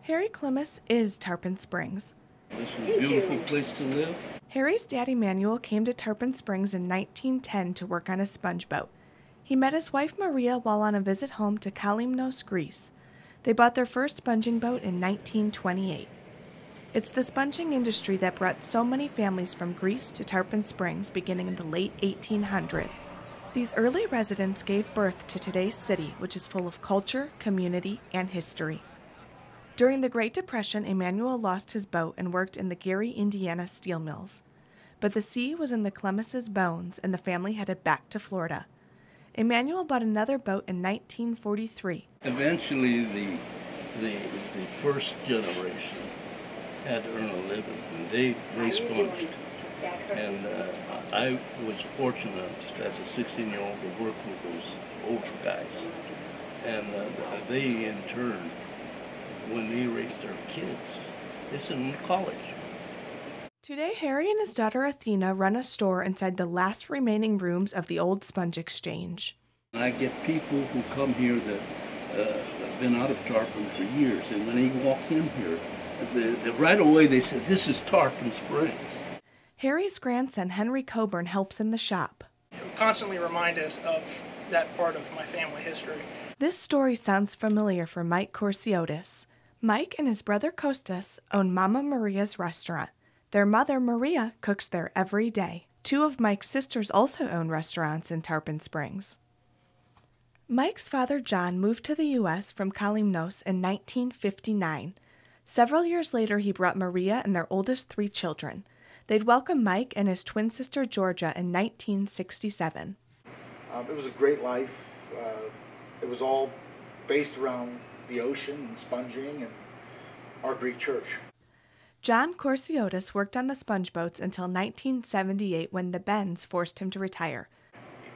Harry Klimis is Tarpon Springs. This is a beautiful place to live. Harry's dad Emmanuel came to Tarpon Springs in 1910 to work on a sponge boat. He met his wife Maria while on a visit home to Klimis, Greece. They bought their first sponging boat in 1928. It's the sponging industry that brought so many families from Greece to Tarpon Springs beginning in the late 1800s. These early residents gave birth to today's city, which is full of culture, community, and history. During the Great Depression, Emmanuel lost his boat and worked in the Gary, Indiana steel mills. But the sea was in the Klimis' bones, and the family headed back to Florida. Emmanuel bought another boat in 1943. Eventually, the first generation had to earn a living, and they sponged. And I was fortunate as a 16-year-old to work with those older guys. And they, in turn, when they raised their kids, they sent them to college. Today, Harry and his daughter Athena run a store inside the last remaining rooms of the old sponge exchange. I get people who come here that have been out of Tarpon for years, and when they walk in here, right away they say, "This is Tarpon Springs." Harry's grandson Henry Coburn helps in the shop. I'm constantly reminded of that part of my family history. This story sounds familiar for Mike Corsiotis. Mike and his brother Costas own Mama Maria's restaurant. Their mother, Maria, cooks there every day. Two of Mike's sisters also own restaurants in Tarpon Springs. Mike's father, John, moved to the U.S. from Klimis in 1959. Several years later, he brought Maria and their oldest 3 children. They'd welcome Mike and his twin sister, Georgia, in 1967. It was a great life. It was all based around the ocean and sponging and our Greek church. John Corsiotis worked on the sponge boats until 1978 when the Bends forced him to retire.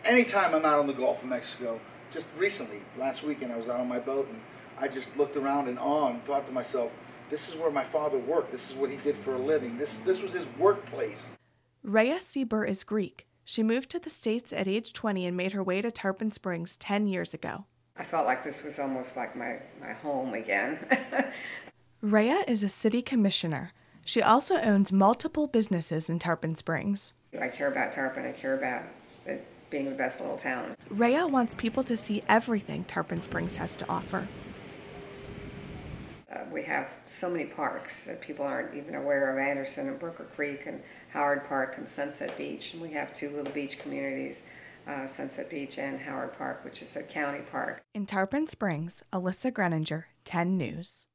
Anytime I'm out on the Gulf of Mexico, just recently, last weekend, I was out on my boat and I just looked around in awe and thought to myself, this is where my father worked. This is what he did for a living. This was his workplace. Rhea Sieber is Greek. She moved to the States at age 20 and made her way to Tarpon Springs 10 years ago. I felt like this was almost like my home again. Rhea is a city commissioner. She also owns multiple businesses in Tarpon Springs. I care about Tarpon. I care about it being the best little town. Rhea wants people to see everything Tarpon Springs has to offer. We have so many parks that people aren't even aware of: Anderson and Brooker Creek and Howard Park and Sunset Beach. And we have 2 little beach communities, Sunset Beach and Howard Park, which is a county park. In Tarpon Springs, Alyssa Greninger, 10 News.